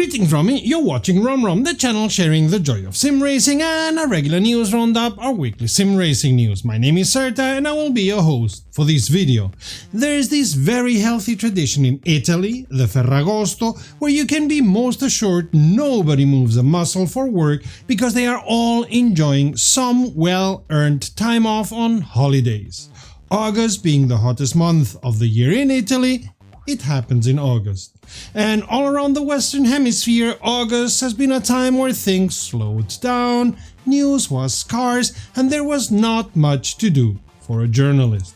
Greetings from me, you're watching RomWrom, the channel sharing the joy of sim racing and a regular news roundup, our weekly sim racing news. My name is Serta and I will be your host for this video. There is this very healthy tradition in Italy, the Ferragosto, where you can be most assured nobody moves a muscle for work because they are all enjoying some well-earned time off on holidays. August being the hottest month of the year in Italy, it happens in August. And all around the Western Hemisphere, August has been a time where things slowed down, news was scarce, and there was not much to do for a journalist.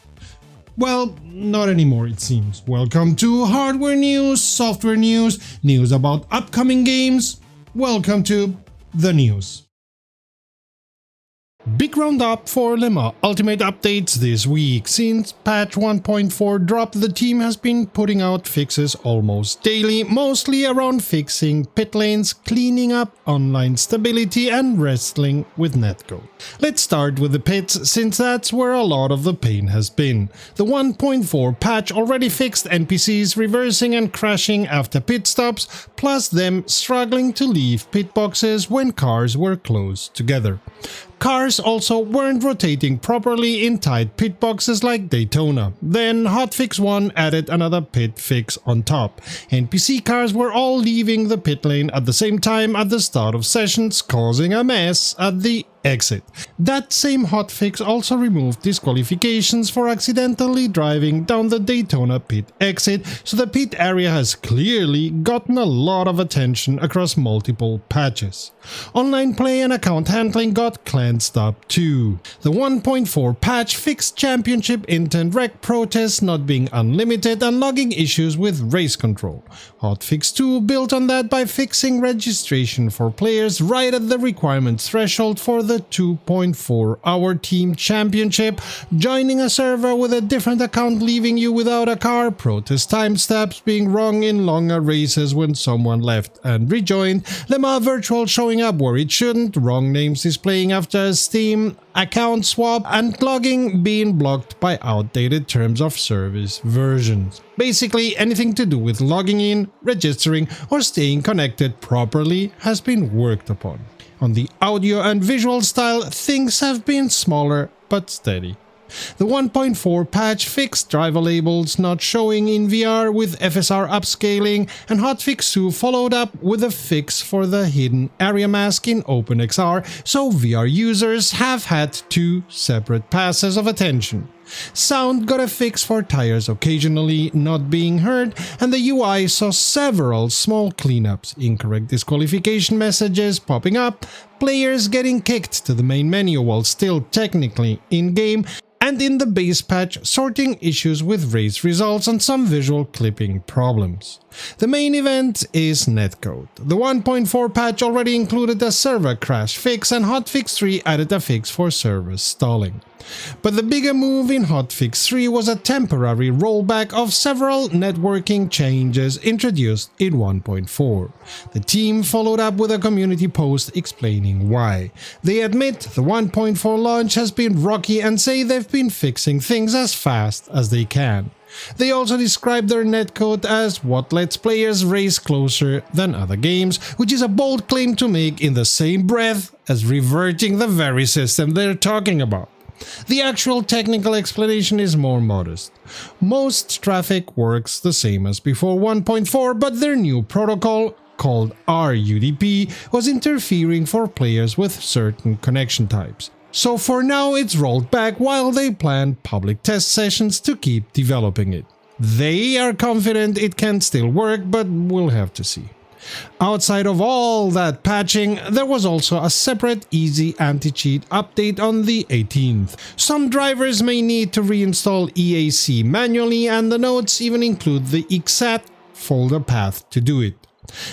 Well, not anymore it seems. Welcome to hardware news, software news, news about upcoming games. Welcome to the news. Big roundup for Le Mans Ultimate updates this week. Since patch 1.4 dropped, the team has been putting out fixes almost daily, mostly around fixing pit lanes, cleaning up online stability and wrestling with Netcode. Let's start with the pits, since that's where a lot of the pain has been. The 1.4 patch already fixed NPCs reversing and crashing after pit stops, plus them struggling to leave pit boxes when cars were close together. Cars also weren't rotating properly in tight pit boxes like Daytona. Then Hotfix 1 added another pit fix on top. NPC cars were all leaving the pit lane at the same time at the start of sessions, causing a mess at the exit. That same hotfix also removed disqualifications for accidentally driving down the Daytona pit exit, so the pit area has clearly gotten a lot of attention across multiple patches. Online play and account handling got cleansed up too. The 1.4 patch fixed championship intent rec protests not being unlimited and logging issues with race control. Hotfix 2 built on that by fixing registration for players right at the requirements threshold for the 2.4-hour team championship, joining a server with a different account leaving you without a car, protest timestamps being wrong in longer races when someone left and rejoined, Le Mans Virtual showing up where it shouldn't, wrong names displaying after a Steam account swap, and logging being blocked by outdated terms of service versions. Basically, anything to do with logging in, registering, or staying connected properly has been worked upon. On the audio and visual style, things have been smaller but steady. The 1.4 patch fixed driver labels not showing in VR with FSR upscaling, and Hotfix 2 followed up with a fix for the hidden area mask in OpenXR, so VR users have had two separate passes of attention. Sound got a fix for tires occasionally not being heard, and the UI saw several small cleanups, incorrect disqualification messages popping up, players getting kicked to the main menu while still technically in-game, and in the base patch sorting issues with race results and some visual clipping problems. The main event is Netcode. The 1.4 patch already included a server crash fix, and Hotfix 3 added a fix for server stalling. But the bigger move in Hotfix 3 was a temporary rollback of several networking changes introduced in 1.4. The team followed up with a community post explaining why. They admit the 1.4 launch has been rocky and say they've been fixing things as fast as they can. They also describe their netcode as what lets players race closer than other games, which is a bold claim to make in the same breath as reverting the very system they're talking about. The actual technical explanation is more modest. Most traffic works the same as before 1.4, but their new protocol, called RUDP, was interfering for players with certain connection types. So for now it's rolled back while they plan public test sessions to keep developing it. They are confident it can still work, but we'll have to see. Outside of all that patching, there was also a separate easy anti-cheat update on the 18th. Some drivers may need to reinstall EAC manually, and the notes even include the exat folder path to do it.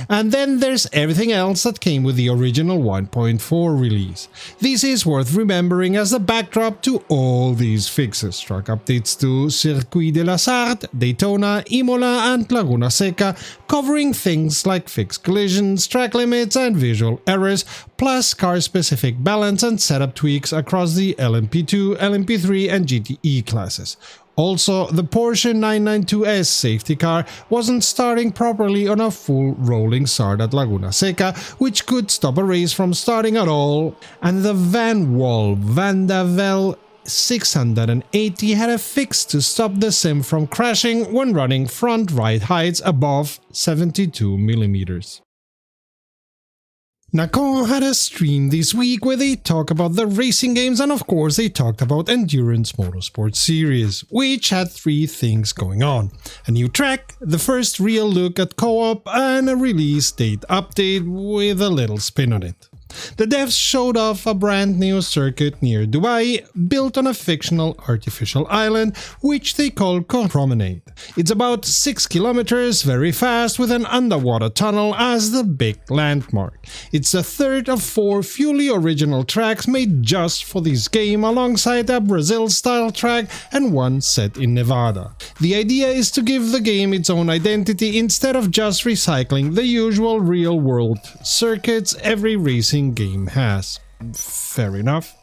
And then there's everything else that came with the original 1.4 release. This is worth remembering as the backdrop to all these fixes. Track updates to Circuit de la Sarthe, Daytona, Imola and Laguna Seca, covering things like fixed collisions, track limits and visual errors, plus car-specific balance and setup tweaks across the LMP2, LMP3 and GTE classes. Also, the Porsche 992S safety car wasn't starting properly on a full rolling start at Laguna Seca, which could stop a race from starting at all, and the Van der Vel 680 had a fix to stop the sim from crashing when running front right heights above 72mm. Netcode had a stream this week where they talk about the racing games, and of course they talked about Endurance Motorsport series, which had 3 things going on: a new track, the first real look at co-op, and a release date update with a little spin on it. The devs showed off a brand new circuit near Dubai, built on a fictional artificial island, which they call Promenade. It's about 6 kilometers, very fast, with an underwater tunnel as the big landmark. It's the third of 4 fully original tracks made just for this game, alongside a Brazil-style track and one set in Nevada. The idea is to give the game its own identity instead of just recycling the usual real-world circuits every racing game has. Fair enough.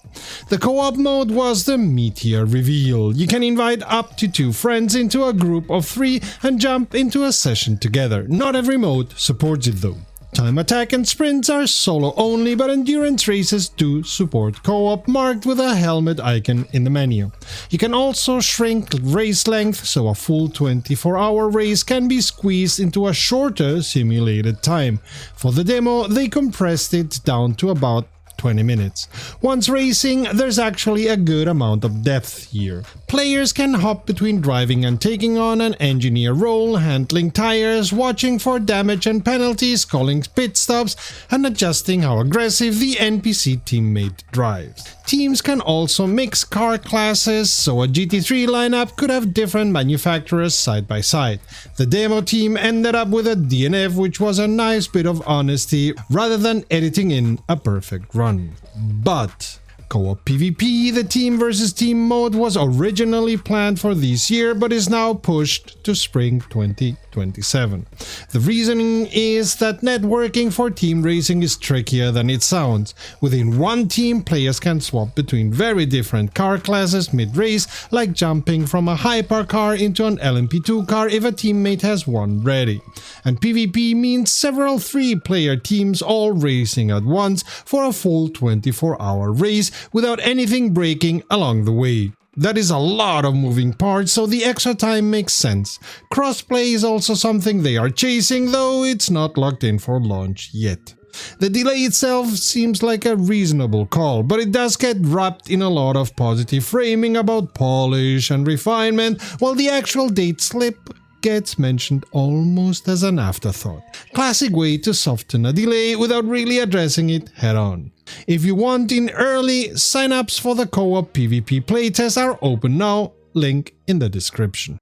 The co-op mode was the meteor reveal. You can invite up to 2 friends into a group of 3 and jump into a session together. Not every mode supports it though. Time attack and sprints are solo only, but endurance races do support co-op, marked with a helmet icon in the menu. You can also shrink race length, so a full 24-hour race can be squeezed into a shorter simulated time. For the demo, they compressed it down to about 20 minutes. Once racing, there's actually a good amount of depth here. Players can hop between driving and taking on an engineer role, handling tires, watching for damage and penalties, calling pit stops, and adjusting how aggressive the NPC teammate drives. Teams can also mix car classes, so a GT3 lineup could have different manufacturers side by side. The demo team ended up with a DNF, which was a nice bit of honesty rather than editing in a perfect run. But co-op PvP, the team versus team mode, was originally planned for this year but is now pushed to spring 2027. The reasoning is that networking for team racing is trickier than it sounds. Within one team, players can swap between very different car classes mid-race, like jumping from a hypercar into an LMP2 car if a teammate has one ready. And PvP means several 3-player teams all racing at once for a full 24-hour race without anything breaking along the way. That is a lot of moving parts, so the extra time makes sense. Crossplay is also something they are chasing, though it's not locked in for launch yet. The delay itself seems like a reasonable call, but it does get wrapped in a lot of positive framing about polish and refinement, while the actual date slip gets mentioned almost as an afterthought. Classic way to soften a delay without really addressing it head on. If you want in early, signups for the co-op PvP playtest are open now, link in the description.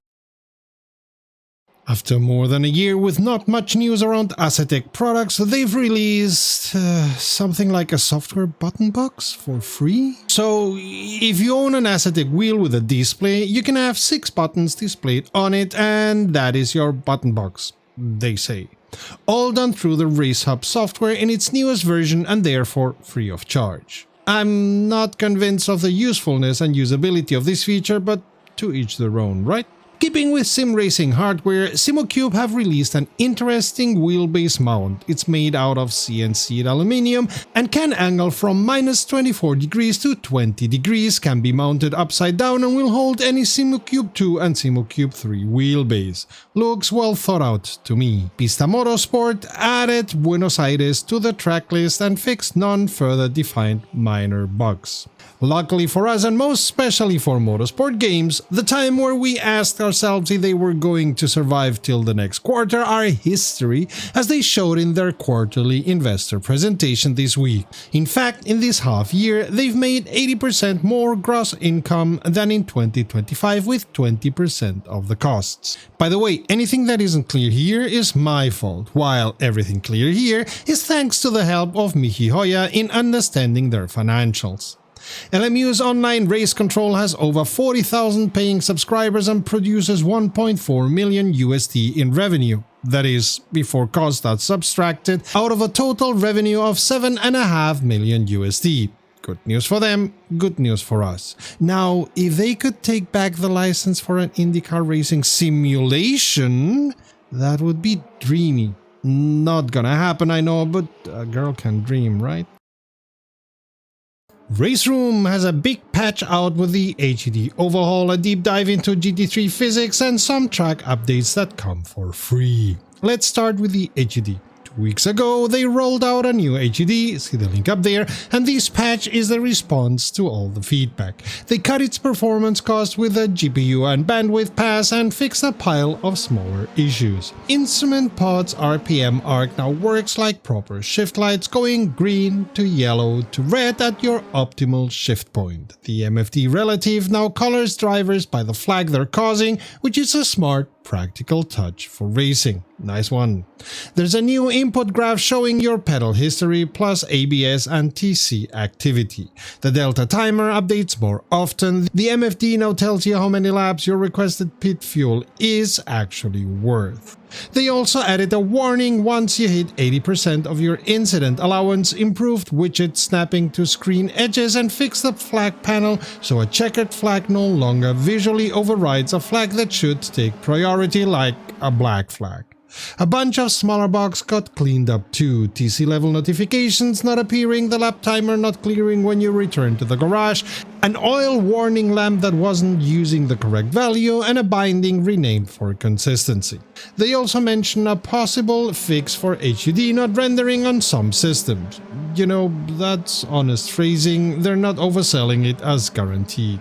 After more than a year with not much news around Asetek products, they've released something like a software button box for free. So if you own an Asetek wheel with a display, you can have 6 buttons displayed on it, and that is your button box, they say. All done through the RaceHub software in its newest version and therefore free of charge. I'm not convinced of the usefulness and usability of this feature, but to each their own, right? Keeping with sim racing hardware, Simocube have released an interesting wheelbase mount. It's made out of CNC'd aluminum and can angle from -24 degrees to 20 degrees, can be mounted upside down, and will hold any Simocube 2 and Simocube 3 wheelbase. Looks well thought out to me. Pista Motorsport added Buenos Aires to the track list and fixed none further defined minor bugs. Luckily for us, and most especially for motorsport games, the time where we asked ourselves if they were going to survive till the next quarter are history, as they showed in their quarterly investor presentation this week. In fact, in this half year, they've made 80% more gross income than in 2025 with 20% of the costs. By the way, anything that isn't clear here is my fault, while everything clear here is thanks to the help of Michi Hoya in understanding their financials. LMU's online race control has over 40,000 paying subscribers and produces 1.4 million USD in revenue. That is, before costs are subtracted, out of a total revenue of 7.5 million USD. Good news for them, good news for us. Now, if they could take back the license for an IndyCar racing simulation, that would be dreamy. Not gonna happen, I know, but a girl can dream, right? RaceRoom has a big patch out with the HED overhaul, a deep dive into GT3 physics, and some track updates that come for free. Let's start with the HED. 2 weeks ago, they rolled out a new HED, see the link up there, and this patch is the response to all the feedback. They cut its performance cost with a GPU and bandwidth pass and fixed a pile of smaller issues. Instrument Pod's RPM arc now works like proper shift lights, going green to yellow to red at your optimal shift point. The MFD relative now colors drivers by the flag they're causing, which is a smart, practical touch for racing. Nice one. There's a new input graph showing your pedal history plus ABS and TC activity. The Delta timer updates more often. The MFD now tells you how many laps your requested pit fuel is actually worth. They also added a warning once you hit 80% of your incident allowance, improved widget snapping to screen edges, and fixed the flag panel so a checkered flag no longer visually overrides a flag that should take priority, like a black flag. A bunch of smaller bugs got cleaned up too. TC level notifications not appearing, the lap timer not clearing when you return to the garage, an oil warning lamp that wasn't using the correct value, and a binding renamed for consistency. They also mention a possible fix for HUD not rendering on some systems. You know, that's honest phrasing, they're not overselling it as guaranteed.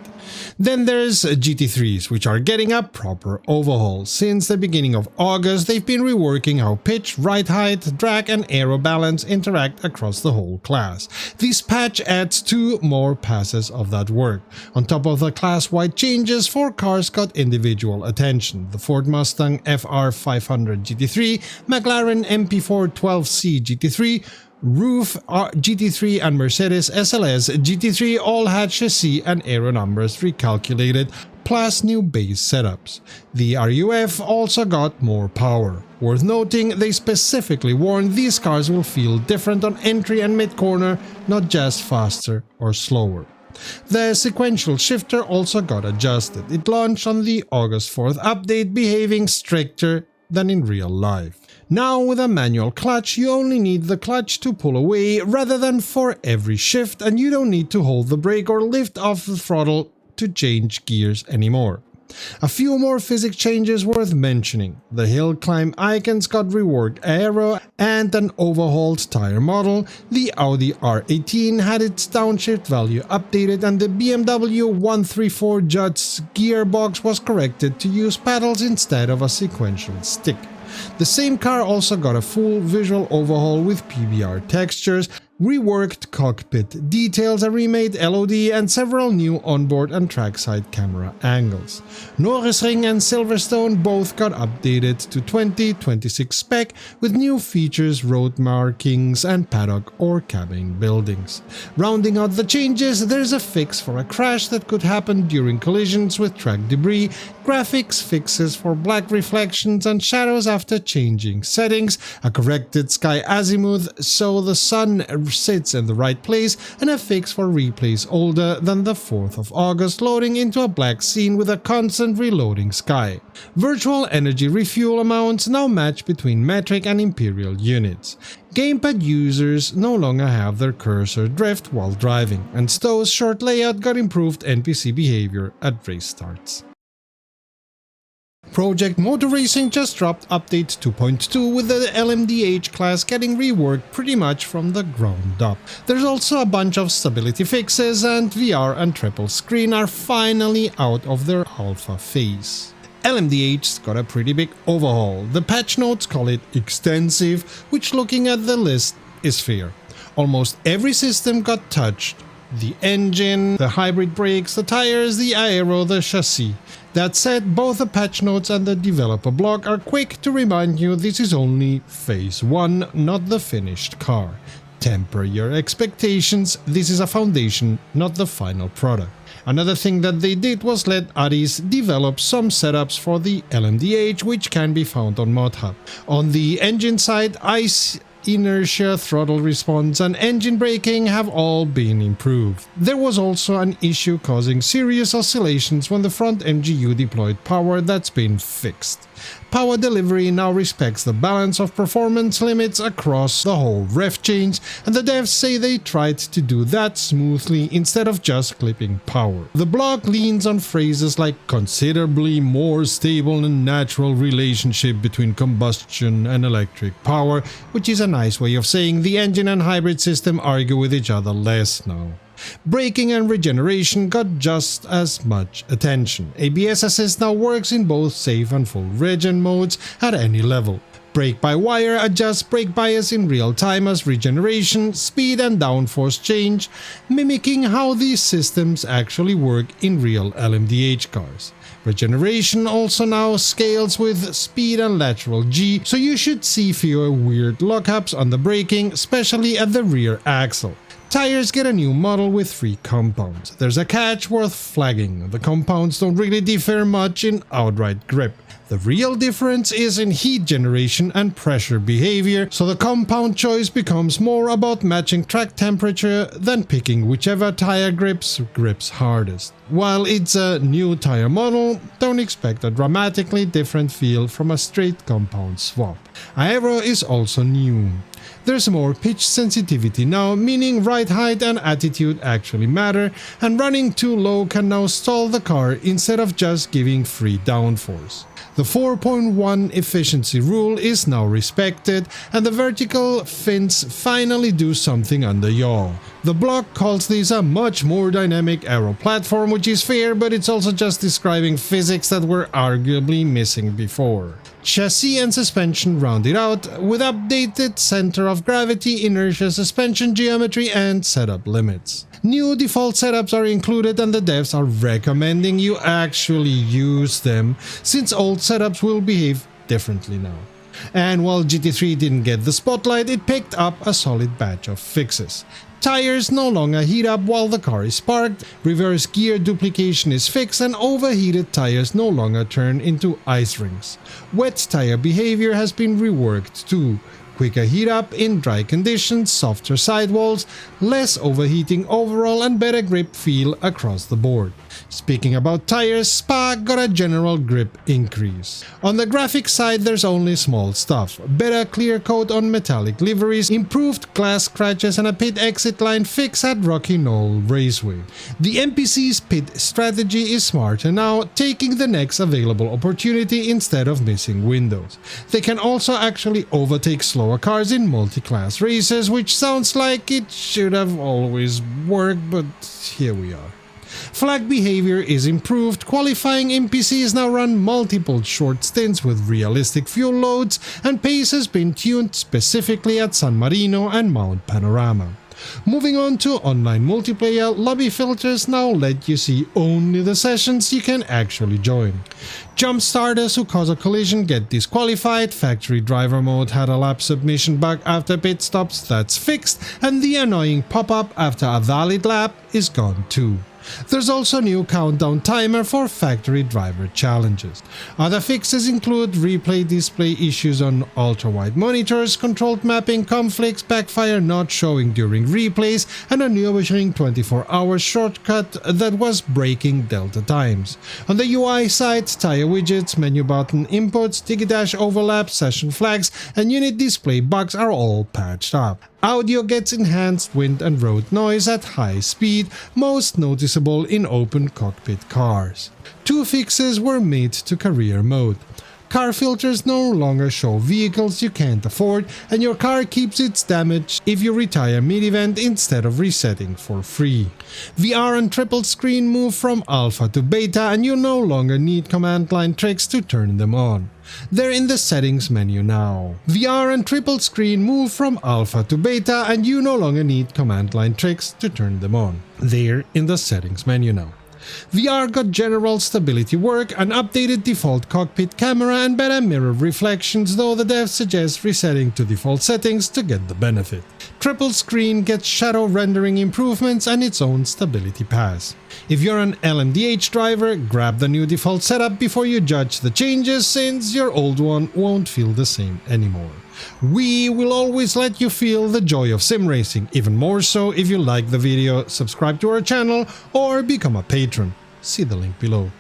Then there's GT3s, which are getting a proper overhaul. Since the beginning of August, they've been reworking how pitch, ride height, drag and aero balance interact across the whole class. This patch adds 2 more passes of that work. On top of the class-wide changes, 4 cars got individual attention. The Ford Mustang FR500 GT3, McLaren MP4 12C GT3, Roof GT3 and Mercedes SLS GT3 all had chassis and aero numbers recalculated, plus new base setups. The RUF also got more power. Worth noting, they specifically warned these cars will feel different on entry and mid-corner, not just faster or slower. The sequential shifter also got adjusted. It launched on the August 4th update, behaving stricter than in real life. Now with a manual clutch, you only need the clutch to pull away rather than for every shift, and you don't need to hold the brake or lift off the throttle to change gears anymore. A few more physics changes worth mentioning. The hill climb icons got reworked aero and an overhauled tire model. The Audi R18 had its downshift value updated, and the BMW 134 Jud's gearbox was corrected to use paddles instead of a sequential stick. The same car also got a full visual overhaul with PBR textures, reworked cockpit details, a remade LOD, and several new onboard and trackside camera angles. Nürburgring and Silverstone both got updated to 2026 spec with new features, road markings, and paddock or cabin buildings. Rounding out the changes, there's a fix for a crash that could happen during collisions with track debris, graphics fixes for black reflections and shadows after changing settings, a corrected sky azimuth so the sun sits in the right place, and a fix for replays older than the 4th of August loading into a black scene with a constant reloading sky. Virtual energy refuel amounts now match between metric and imperial units. Gamepad users no longer have their cursor drift while driving, and Stowe's short layout got improved NPC behavior at race starts. Project Motor Racing just dropped update 2.2 with the LMDh class getting reworked pretty much from the ground up. There's also a bunch of stability fixes, and VR and triple screen are finally out of their alpha phase. LMDh's got a pretty big overhaul. The patch notes call it extensive, which looking at the list is fair. Almost every system got touched. The engine, the hybrid brakes, the tires, the aero, the chassis. That said, both the patch notes and the developer blog are quick to remind you this is only phase 1, not the finished car. Temper your expectations, this is a foundation, not the final product. Another thing that they did was let Aris develop some setups for the LMDh, which can be found on ModHub. On the engine side, inertia, throttle response and engine braking have all been improved. There was also an issue causing serious oscillations when the front MGU deployed power that's been fixed. Power delivery now respects the balance of performance limits across the whole ref change, and the devs say they tried to do that smoothly instead of just clipping power. The blog leans on phrases like considerably more stable and natural relationship between combustion and electric power, which is a nice way of saying the engine and hybrid system argue with each other less now. Braking and regeneration got just as much attention. ABS assist now works in both safe and full regen modes at any level. Brake-by-wire adjusts brake bias in real time as regeneration, speed and downforce change, mimicking how these systems actually work in real LMDh cars. Regeneration also now scales with speed and lateral G, so you should see fewer weird lockups on the braking, especially at the rear axle. Tires get a new model with 3 compounds. There's a catch worth flagging. The compounds don't really differ much in outright grip. The real difference is in heat generation and pressure behavior, so the compound choice becomes more about matching track temperature than picking whichever tire grips hardest. While it's a new tire model, don't expect a dramatically different feel from a straight compound swap. Aero is also new. There's more pitch sensitivity now, meaning ride height and attitude actually matter, and running too low can now stall the car instead of just giving free downforce. The 4.1 efficiency rule is now respected, and the vertical fins finally do something on the yaw. The blog calls this a much more dynamic aero platform, which is fair, but it's also just describing physics that were arguably missing before. Chassis and suspension rounded out with updated center of gravity, inertia, suspension geometry and setup limits. New default setups are included and the devs are recommending you actually use them, since old setups will behave differently now. And while GT3 didn't get the spotlight, it picked up a solid batch of fixes. Tires no longer heat up while the car is parked, reverse gear duplication is fixed, and overheated tires no longer turn into ice rings. Wet tire behavior has been reworked too. Quicker heat up in dry conditions, softer sidewalls, less overheating overall and better grip feel across the board. Speaking about tires, Spa got a general grip increase. On the graphics side there's only small stuff. Better clear coat on metallic liveries, improved glass scratches and a pit exit line fix at Rocky Knoll Raceway. The NPC's pit strategy is smarter now, taking the next available opportunity instead of missing windows. They can also actually overtake slower cars in multi-class races, which sounds like it should have always worked, but here we are. Flag behavior is improved, qualifying NPCs now run multiple short stints with realistic fuel loads, and pace has been tuned specifically at San Marino and Mount Panorama. Moving on to online multiplayer, lobby filters now let you see only the sessions you can actually join. Jump starters who cause a collision get disqualified, factory driver mode had a lap submission bug after pit stops, that's fixed, and the annoying pop-up after a valid lap is gone too. There's also a new countdown timer for factory driver challenges. Other fixes include replay display issues on ultra-wide monitors, controlled mapping conflicts, backfire not showing during replays, and a new Wishing 24-hour shortcut that was breaking delta times. On the UI side, tire widgets, menu button inputs, Digidash overlap, session flags, and unit display bugs are all patched up. Audio gets enhanced wind and road noise at high speed, most noticeable in open cockpit cars. 2 fixes were made to career mode. Car filters no longer show vehicles you can't afford, and your car keeps its damage if you retire mid-event instead of resetting for free. VR and triple screen move from alpha to beta, and you no longer need command line tricks to turn them on. They're in the settings menu now. VR and triple screen move from alpha to beta, and you no longer need command line tricks to turn them on. They're in the settings menu now. VR got general stability work, an updated default cockpit camera and better mirror reflections, though the devs suggest resetting to default settings to get the benefit. triple screen gets shadow rendering improvements and its own stability pass. If you're an LMDh driver, grab the new default setup before you judge the changes, since your old one won't feel the same anymore. We will always let you feel the joy of sim racing, even more so if you like the video, subscribe to our channel or become a patron. See the link below.